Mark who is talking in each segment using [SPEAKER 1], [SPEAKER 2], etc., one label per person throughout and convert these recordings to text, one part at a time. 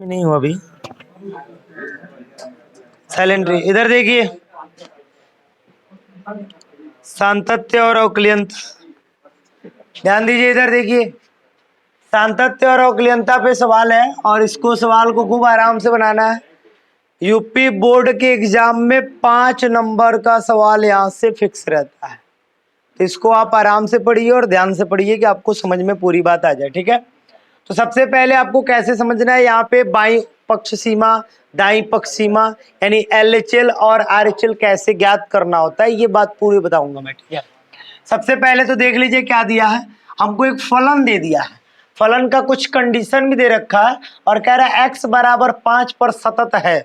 [SPEAKER 1] नहीं हुआ अभी। साइलेंट्री इधर देखिए, सातत्य और अवकलनीयता। ध्यान दीजिए, इधर देखिए, सातत्य और अवकलनीयता पे सवाल है और इसको सवाल को खूब आराम से बनाना है। यूपी बोर्ड के एग्जाम में 5 नंबर का सवाल यहाँ से फिक्स रहता है, तो इसको आप आराम से पढ़िए और ध्यान से पढ़िए कि आपको समझ में पूरी बात आ जाए। ठीक है, तो सबसे पहले आपको कैसे समझना है, यहाँ पे बाई पक्ष सीमा, दाई पक्ष सीमा यानी LHL और RHL कैसे ज्ञात करना होता है, ये बात पूरी बताऊंगा मैं। ठीक है, सबसे पहले तो देख लीजिए क्या दिया है, हमको एक फलन दे दिया है, फलन का कुछ कंडीशन भी दे रखा है और कह रहा है x बराबर 5 पर सतत है।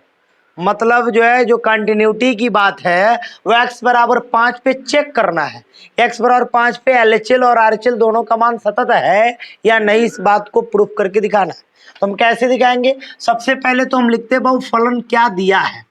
[SPEAKER 1] मतलब जो है, जो कंटिन्यूटी की बात है वो x बराबर 5 पे चेक करना है, x बराबर 5 पे LHL और RHL दोनों का मान सतत है या नहीं, इस बात को प्रूफ करके दिखाना है। तो हम कैसे दिखाएंगे, सबसे पहले तो हम लिखते हैं फलन क्या दिया है।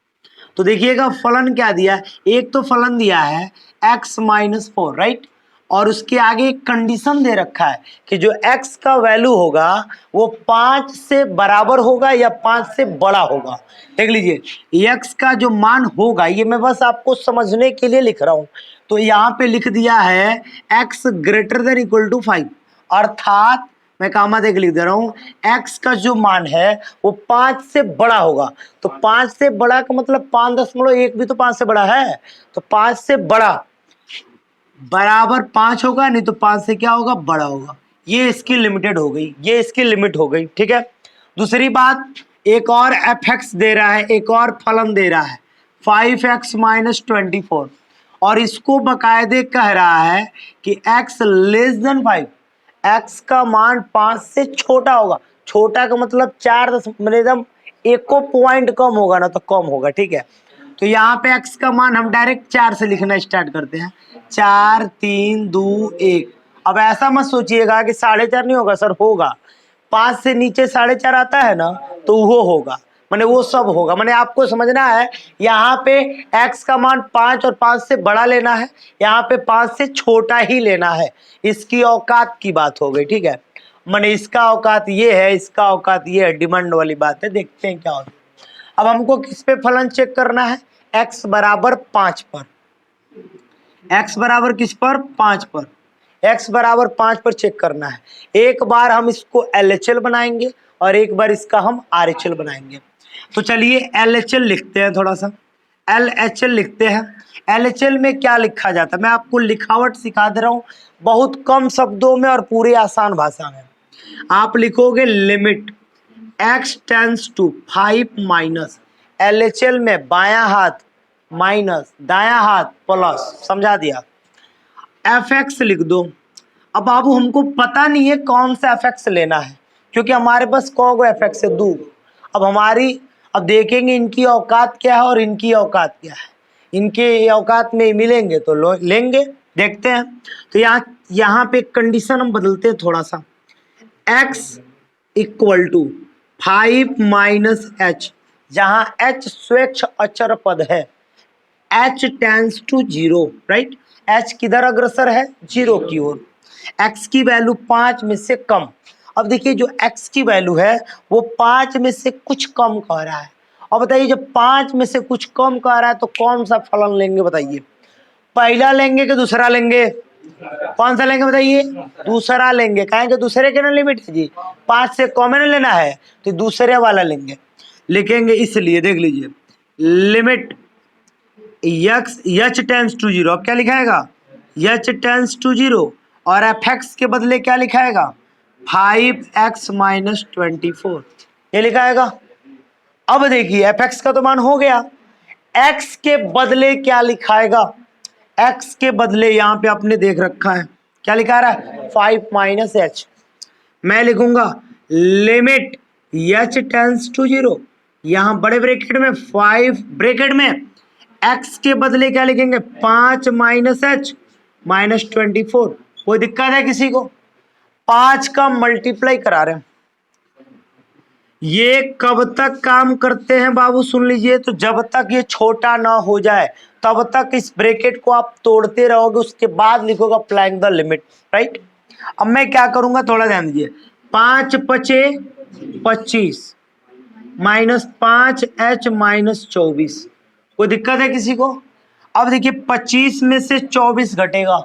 [SPEAKER 1] तो देखिएगा फलन क्या दिया है, एक तो फलन दिया है x-4, राइट, और उसके आगे एक कंडीशन दे रखा है कि जो x का वैल्यू होगा वो 5 से बराबर होगा या 5 से बड़ा होगा। देख लीजिए, x का जो मान होगा, ये मैं बस आपको समझने के लिए लिख रहा हूं, तो यहाँ पे लिख दिया है x greater than equal to 5, अर्थात मैं कामा देख लिख दे रहा हूं, x का जो मान है वो 5 से बड़ा होगा। तो 5 से बड़ा का मतलब 5.1 भी तो 5 से बड़ा है, तो 5 से बड़ा बराबर 5 होगा, नहीं तो 5 से क्या होगा, बड़ा होगा। ये इसकी लिमिटेड हो गई, ये इसकी लिमिट हो गई। ठीक है, दूसरी बात, एक और fx दे रहा है, एक और फलन दे रहा है 5x-24, और इसको बकायदे कह रहा है कि x लेस देन 5, x का मान 5 से छोटा होगा। छोटा का मतलब 4 एकदम एको पॉइंट कम होगा ना, तो कम होगा। ठीक है, तो यहाँ पे x का मान हम डायरेक्ट 4 से लिखना स्टार्ट करते हैं, 4 3 2 1। अब ऐसा मत सोचिएगा कि 4.5 नहीं होगा, सर होगा। 5 से नीचे 4.5 आता है ना, तो वो होगा, माने वो सब होगा। माने आपको समझना है, यहाँ पे x का मान 5 और 5 से बड़ा लेना है, यहाँ पे 5 से छोटा ही लेना है। इसकी औकात की बात हो गई। ठीक है, माने इसका औकात ये है, इसका औकात ये है, डिमांड वाली बात है। देखते हैं क्या होता है। अब हमको किस पे फलन चेक करना है, x बराबर 5 पर, x बराबर किस पर, 5 पर, x बराबर 5 पर चेक करना है। एक बार हम इसको LHL बनाएंगे और एक बार इसका हम RHL बनाएंगे। तो चलिए LHL लिखते हैं, थोड़ा सा LHL लिखते हैं। LHL में क्या लिखा जाता है, मैं आपको लिखावट सिखा दे रहा हूँ बहुत कम शब्दों में और पूरी आसान भाषा में। आप लिखोगे limit x tends to 5 minus, LHL में बायां हाथ माइनस, दायां हाथ प्लस, समझा दिया। fx लिख दो। अब बाबू हमको पता नहीं है कौन सा fx लेना है, क्योंकि हमारे पास कौन को fx है, 2। अब देखेंगे इनकी औकात क्या है और इनकी औकात क्या है, इनके औकात में मिलेंगे तो लेंगे, देखते हैं। तो यहाँ पे कंडीशन हम बदलते हैं थोड़ा सा, x equal to 5 minus h, जहां h स्वेच्छ अचर पद है, h tends to 0, right, h किधर अग्रसर है, 0 की ओर, x की वैल्यू 5 में से कम। अब देखिए, जो x की वैल्यू है वो 5 में से कुछ कम कह रहा है। और बताइए, जब 5 में से कुछ कम कह रहा है तो कौन सा फलन लेंगे, बताइए, पहला लेंगे कि दूसरा लेंगे, कौन सा लेंगे बताइए, दूसरा लेंगे। कहेंगे दूसरे के ना लिमिट है जी, 5 से कॉमन लेना है तो दूसरे वाला लेंगे, लिखेंगे इसलिए। देख लीजिए, लिमिट एच टेंस टू 0, अब क्या लिखाएगा, एच टेंस टू 0, और fx के बदले क्या लिखाएगा, 5x-24, ये लिखाएगा। अब देखिए, fx का तो मान हो गया, x के बदले क्या लिखाएगा, x के बदले यहाँ पे आपने देख रखा है क्या लिखा रहा है, 5 माइनस एच। मैं लिखूंगा लिमिट h टेंस टू 0, यहाँ बड़े ब्रैकेट में 5 ब्रैकेट में, x के बदले क्या लिखेंगे, 5 माइनस एच माइनस 24। कोई दिक्कत है किसी को, 5 का मल्टीप्लाई करा रहे हैं। ये कब तक काम करते हैं बाबू, सुन लीजिए, तो जब तक ये छोटा ना हो जाए तब तक इस ब्रैकेट को आप तोड़ते रहोगे, उसके बाद लिखोगे अप्लाइंग द लिमिट, राइट। अब मैं क्या करूंगा, थोड़ा ध्यान दीजिए, 5 पचे 25, -5h-24। कोई दिक्कत है किसी को? अब देखिए 25 में से 24 घटेगा,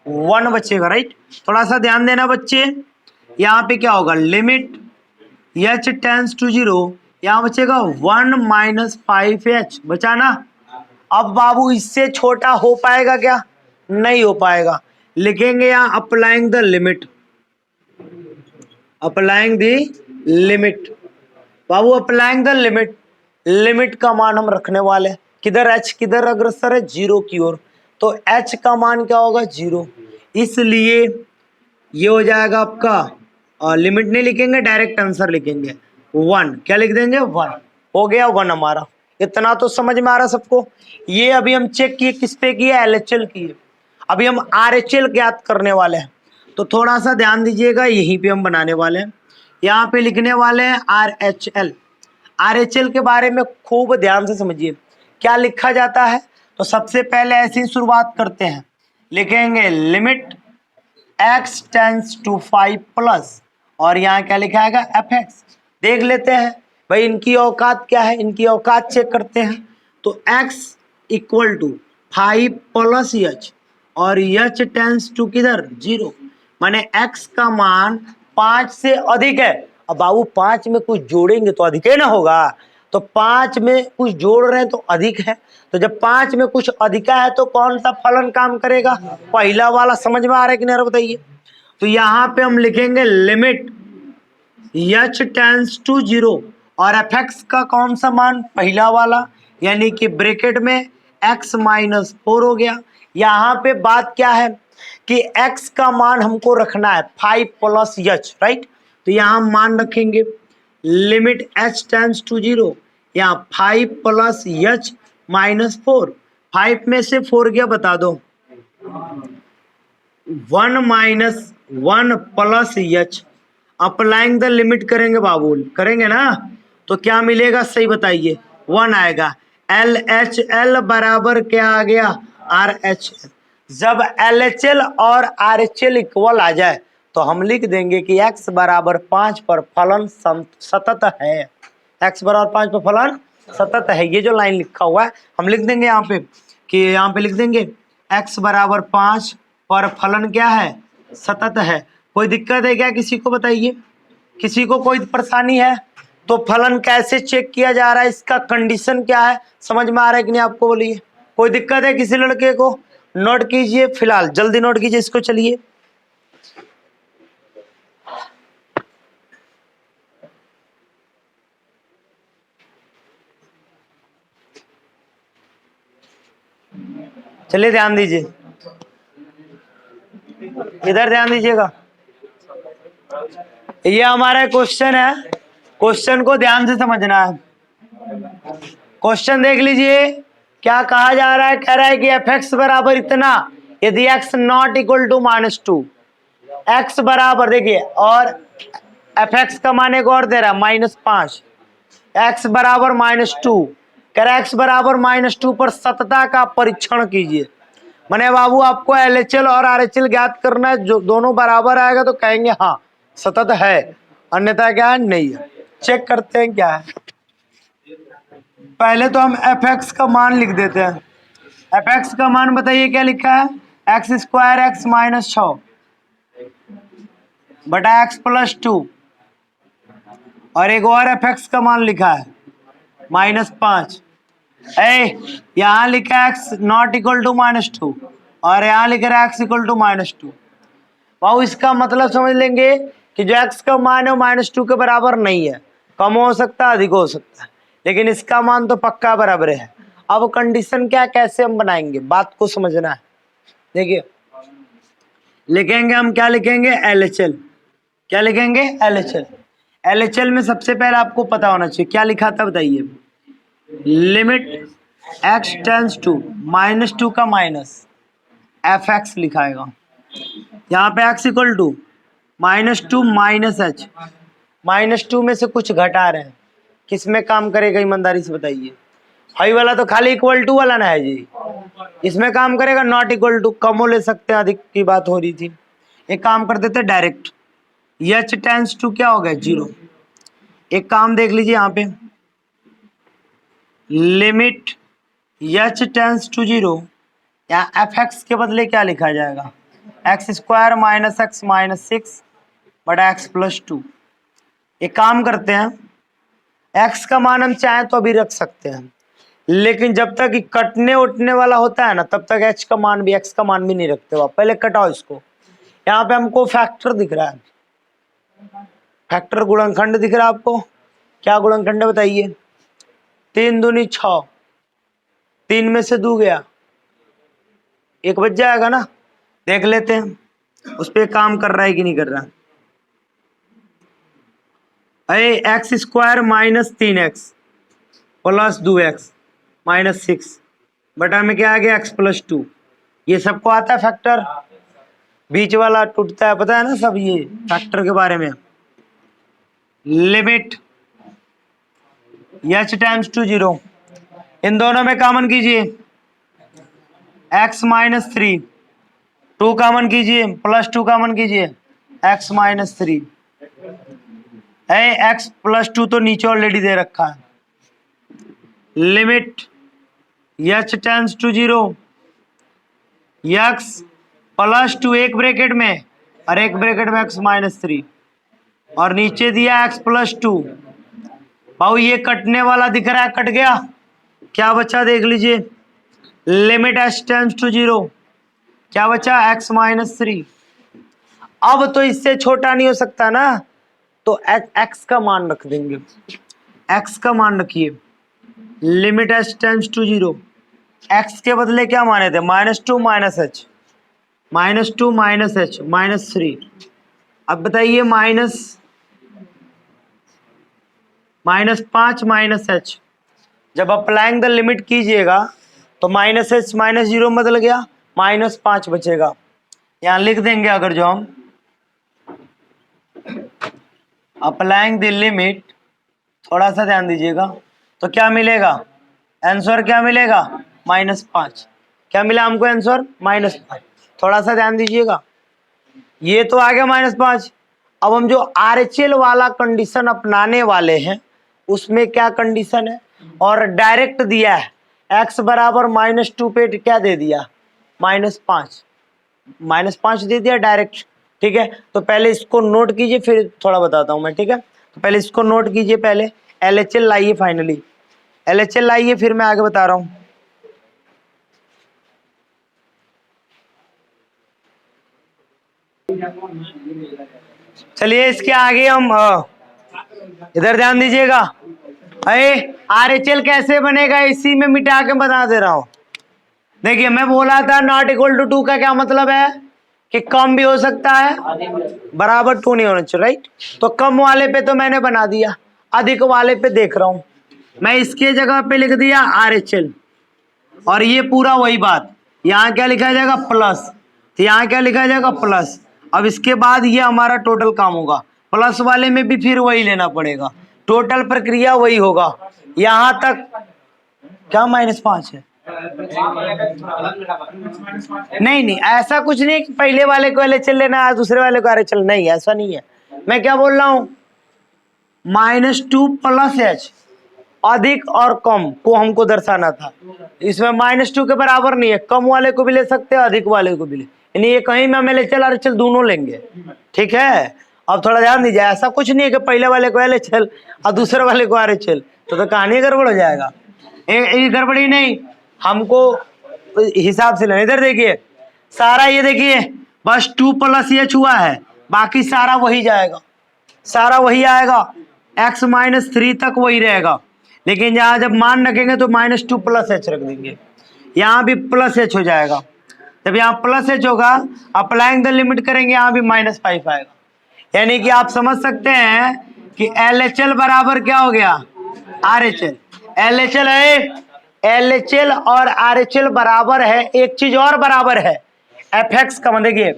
[SPEAKER 1] 1 बचेगा, राइट। थोड़ा सा ध्यान देना बच्चे, यहाँ पे क्या होगा, लिमिट h टेंस टू 0, यहाँ बचेगा 1 - 5h बचा ना। अब बाबू इससे छोटा हो पाएगा क्या? नहीं हो पाएगा। लिखेंगे यहाँ applying the limit, applying the limit. Babu applying the limit, limit का मान हम रखने वाले हैं किधर, h किधर अग्रसर है, 0 की ओर, तो h का मान क्या होगा, 0। इसलिए ये हो जाएगा आपका, और लिमिट नहीं लिखेंगे, डायरेक्ट आंसर लिखेंगे 1। क्या लिख देंगे, 1 हो गया, 1 हमारा। इतना तो समझ में आ रहा सबको। ये अभी हम चेक किए, किस पे किए, LHL किए। अभी हम RHL ज्ञात करने वाले हैं, तो थोड़ा सा ध्यान दीजिएगा, यहीं पे हम बनाने वाले हैं। यहाँ पे लिखने वाले हैं RHL। RHL के बारे में खूब ध्यान से समझिए क्या लिखा जाता है। तो सबसे पहले ऐसी शुरुआत करते हैं, लिखेंगे limit x tends to 5 plus, और यहाँ क्या लिखा है fx। देख लेते हैं भाई इनकी औकात क्या है, इनकी औकात चेक करते हैं। तो x equal to 5 plus h, और h टेंस टू किधर, 0, माने x का मान 5 से अधिक है। अब बाबू 5 में कुछ जोड़ेंगे तो अधिक है ना होगा, तो 5 में कुछ जोड़ रहे हैं तो अधिक है। तो जब 5 में कुछ अधिक है तो कौन सा फलन काम करेगा, पहला वाला। समझ में आ रहा है कि नहीं बताइए। तो यहाँ पे हम लिखेंगे लिमिट h टेंस टू 0, और fx का कौन सा मान, पहला वाला, यानी कि ब्रैकेट में x - 4 हो गया। यहाँ पे बात क्या है कि x का मान हमको रखना है 5 प्लस h, राइट। तो यहाँ हम मान रखेंगे लिमिट h टेंस टू 0, यहाँ 5 प्लस h - 4। 5 में से 4 गया बता दो, 1 - 1 plus h। Applying the limit करेंगे बाबू, करेंगे ना, तो क्या मिलेगा सही बताइए, 1 आएगा। LHL बराबर क्या आ गया, RHL। जब LHL और RHL इक्वल आ जाए तो हम लिख देंगे कि x बराबर 5 पर फलन सतत है, x बराबर 5 पर फलन सतत है। ये जो लाइन लिखा हुआ है हम लिख देंगे यहाँ पे, कि यहाँ पे लिख देंगे x बराबर 5 पर फलन क्या है, सतत है। कोई दिक्कत है क्या किसी को, बताइए किसी को कोई परेशानी है? तो फलन कैसे चेक किया जा रहा है, इसका कंडीशन क्या है, समझ में आ रहा है कि नहीं आपको, बोलिए। कोई दिक्कत है किसी लड़के को? नोट कीजिए, फिलहाल जल्दी नोट कीजिए इसको, चलिए। चलिए ध्यान दीजिए, इधर ध्यान दीजिएगा। ये हमारा क्वेश्चन है, क्वेश्चन को ध्यान से समझना है। क्वेश्चन देख लीजिए क्या कहा जा रहा है, कह रहा है कि fx बराबर इतना यदि x not equal to -2, x बराबर देखिए, और fx का मान एक और दे रहा है -5, x बराबर -2, कह रहा है x बराबर -2 पर सतता का परीक्षण कीजिए। मैंने बाबू आपको LHL और RHL ज्ञात करना है, जो दोनों बराबर आएगा तो कहेंगे हाँ सतत है, अन्यथा क्या है, नहीं है। चेक करते हैं क्या है। पहले तो हम fx का मान लिख देते हैं। fx का मान बताइए क्या लिखा है, x² x - 6 बटा x + 2, और एक और fx का मान लिखा है -5। यहाँ लिखा है x नॉट इक्वल टू -2, और यहाँ लिख रहा है x इक्वल टू -2। वाह, इसका मतलब समझ लेंगे कि जो x का मान है वो -2 के बराबर नहीं है, कम हो सकता है, अधिक हो सकता है, लेकिन इसका मान तो पक्का बराबर है। अब कंडीशन क्या, कैसे हम बनाएंगे, बात को समझना है। देखिए लिखेंगे हम, क्या लिखेंगे, LHL। क्या लिखेंगे, LHL। LHL में सबसे पहले आपको पता होना चाहिए क्या लिखा था, बताइए। लिमिट x टेंस टू -2 का माइनस fx लिखाएगा। यहाँ पे x इक्वल टू -2 -h, -2 में से कुछ घटा रहे हैं, किस में काम करेगा, ईमानदारी से बताइए। हाई वाला तो खाली इक्वल टू वाला ना है जी, इसमें काम करेगा नॉट इक्वल टू, कमो ले सकते हैं, अधिक की बात हो रही थी। एक काम कर देते डायरेक्ट, h टेंस टू क्या हो गया, 0। एक काम देख लीजिए यहाँ पे, लिमिट एच टेंस टू 0, यहाँ एफ एक्स के बदले क्या लिखा जाएगा, x square minus x minus 6 बटा एक्स प्लस 2। एक काम करते हैं, एक्स का मान हम चाहें तो अभी रख सकते हैं, लेकिन जब तक कटने उठने वाला होता है ना, तब तक एच का मान भी एक्स का मान भी नहीं रखते हो आप। पहले कटाओ इसको। यहाँ पे हमको फैक्टर दिख रहा है, फैक्टर गुणनखंड दिख रहा है आपको। क्या गुणनखंड है बताइए, 3 दूनी 6, 3 में से 2 गया, 1 बच जाएगा ना। देख लेते हैं उस पर काम कर रहा है कि नहीं कर रहा। अरे x square minus 3x plus 2x minus 6 बटा में क्या आ गया एक्स प्लस 2। ये सबको आता है फैक्टर, बीच वाला टूटता है, पता है ना सब ये फैक्टर के बारे में। लिमिट एच टाइम्स टू 0, इन दोनों में कॉमन कीजिए, x माइनस 3, 2 कॉमन कीजिए, प्लस 2 कॉमन कीजिए, x माइनस 3 है, x प्लस 2 तो नीचे ऑलरेडी दे रखा है। Limit h tends to 0, x प्लस 2 एक ब्रैकेट में और एक ब्रैकेट में x माइनस 3, और नीचे दिया x प्लस 2। भाऊ ये कटने वाला दिख रहा है, कट गया, क्या बचा देख लीजिए, लिमिट एच टेंस टू 0, क्या बचा x माइनस 3। अब तो इससे छोटा नहीं हो सकता ना, तो x का मान रख देंगे, x का मान रखिए, limit h tends to 0, x के बदले क्या माने थे, -2 minus h, -2 minus h minus 3। अब बताइए -5 माइनस एच, जब अप्लाइंग द लिमिट कीजिएगा तो माइनस एच माइनस 0 बदल गया, -5 बचेगा। यहां लिख देंगे अगर जो हम अप्लाइंग द लिमिट, थोड़ा सा ध्यान दीजिएगा, तो क्या मिलेगा आंसर, क्या मिलेगा -5। क्या मिला हमको आंसर -5। थोड़ा सा ध्यान दीजिएगा, ये तो आ गया -5। अब हम जो आरएचएल वाला कंडीशन अपनाने वाले हैं उसमें क्या कंडीशन है, और डायरेक्ट दिया है x बराबर -2 पे क्या दे दिया, -5 दे दिया डायरेक्ट। ठीक है, तो पहले इसको नोट कीजिए फिर थोड़ा बताता हूं मैं। ठीक है, तो पहले इसको नोट कीजिए, पहले एलएचएल लाइए, फाइनली एलएचएल लाइए, फिर मैं आगे बता रहा हूं। चलिए इसके आगे हम इधर ध्यान दीजिएगा। अरे आरएचएल कैसे बनेगा, इसी में मिटा के बता दे रहा हूं। देखिए मैं बोला था नॉट इक्वल टू 2 का क्या मतलब है कि कम भी हो सकता है, बराबर 2 नहीं होना चाहिए, राइट। तो कम वाले पे तो मैंने बना दिया, अधिक वाले पे देख रहा हूं मैं, इसके जगह पे लिख दिया आरएचएल, और ये पूरा वही बात, यहाँ क्या लिखा जाएगा प्लस, तो यहाँ क्या लिखा जाएगा प्लस। अब इसके बाद ये हमारा टोटल काम होगा, प्लस वाले में भी फिर वही लेना पड़ेगा, टोटल प्रक्रिया वही होगा। यहां तक क्या -5 है, नहीं ऐसा कुछ नहीं कि पहले वाले को एलएचएल लेना है दूसरे वाले को आरएचएल, नहीं ऐसा नहीं है। मैं क्या बोल रहा हूं, -2 प्लस एच, अधिक और कम को हमको दर्शाना था। इसमें -2 के बराबर नहीं है, कम वाले को भी ले सकते हैं, अधिक वाले को भी ले, यानी ये कहीं में हम एलएचएल आरएचएल दोनों लेंगे। ठीक है, अब थोड़ा ध्यान दीजिए, ऐसा कुछ नहीं है कि पहले वाले को एलएचएल और दूसरे वाले को आरएचएल, तो कहानी गड़बड़ हो जाएगा। ये गड़बड़ी नहीं, हमको हिसाब से लेना। इधर देखिए सारा, ये देखिए बस 2 प्लस एच हुआ है, बाकी सारा वही जाएगा, सारा वही आएगा, x माइनस 3 तक वही रहेगा। लेकिन यहाँ जब मान रखेंगे तो -2 प्लस एच रख देंगे, यहाँ भी प्लस एच हो जाएगा। जब यहाँ प्लस एच होगा, अप्लाइंग द लिमिट करेंगे, यहाँ भी -5 आएगा। यानी कि आप समझ सकते हैं कि LHL बराबर क्या हो गया, RHL। LHL है, LHL और RHL बराबर है। एक चीज और बराबर है, fx का मान, देखिए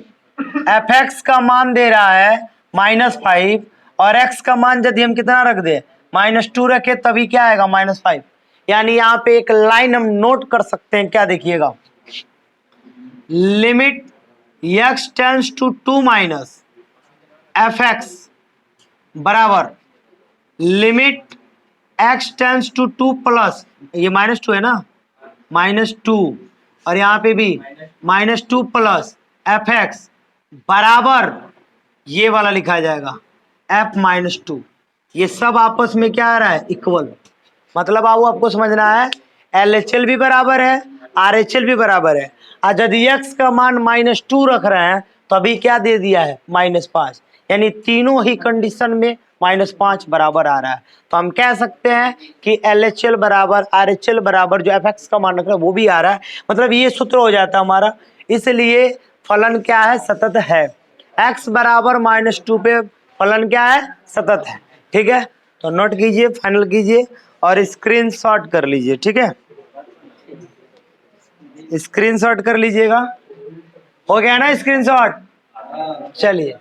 [SPEAKER 1] fx का मान दे रहा है -5, और x का मान यदि हम कितना रख दे -2 रखे, तभी क्या आएगा -5। यानी यहाँ पे एक लाइन हम नोट कर सकते हैं, क्या देखिएगा, limit x tends to 2 - fx बराबर limit x tends to 2 plus, ये -2 है ना, -2, और यहाँ पे भी -2 प्लस fx बराबर ये वाला लिखा जाएगा f-2। ये सब आपस में क्या आ रहा है, इक्वल। मतलब आपको समझना है LHL भी बराबर है, RHL भी बराबर है। और यदि x का मान -2 रख रहे हैं तो अभी क्या दे दिया है, -5, यानी तीनों ही कंडीशन में -5 बराबर आ रहा है। तो हम कह सकते हैं कि LHL बराबर RHL बराबर जो fx का मान रख रहा है वो भी आ रहा है। मतलब ये सूत्र हो जाता है हमारा। इसलिए फलन क्या है, सतत है। x बराबर -2 पे फलन क्या है, सतत है। ठीक है, तो नोट कीजिए, फाइनल कीजिए और स्क्रीनशॉट कर लीजिए। ठीक है, स्क्रीनशॉट कर लीजिएगा। हो गया ना स्क्रीनशॉट? चलिए।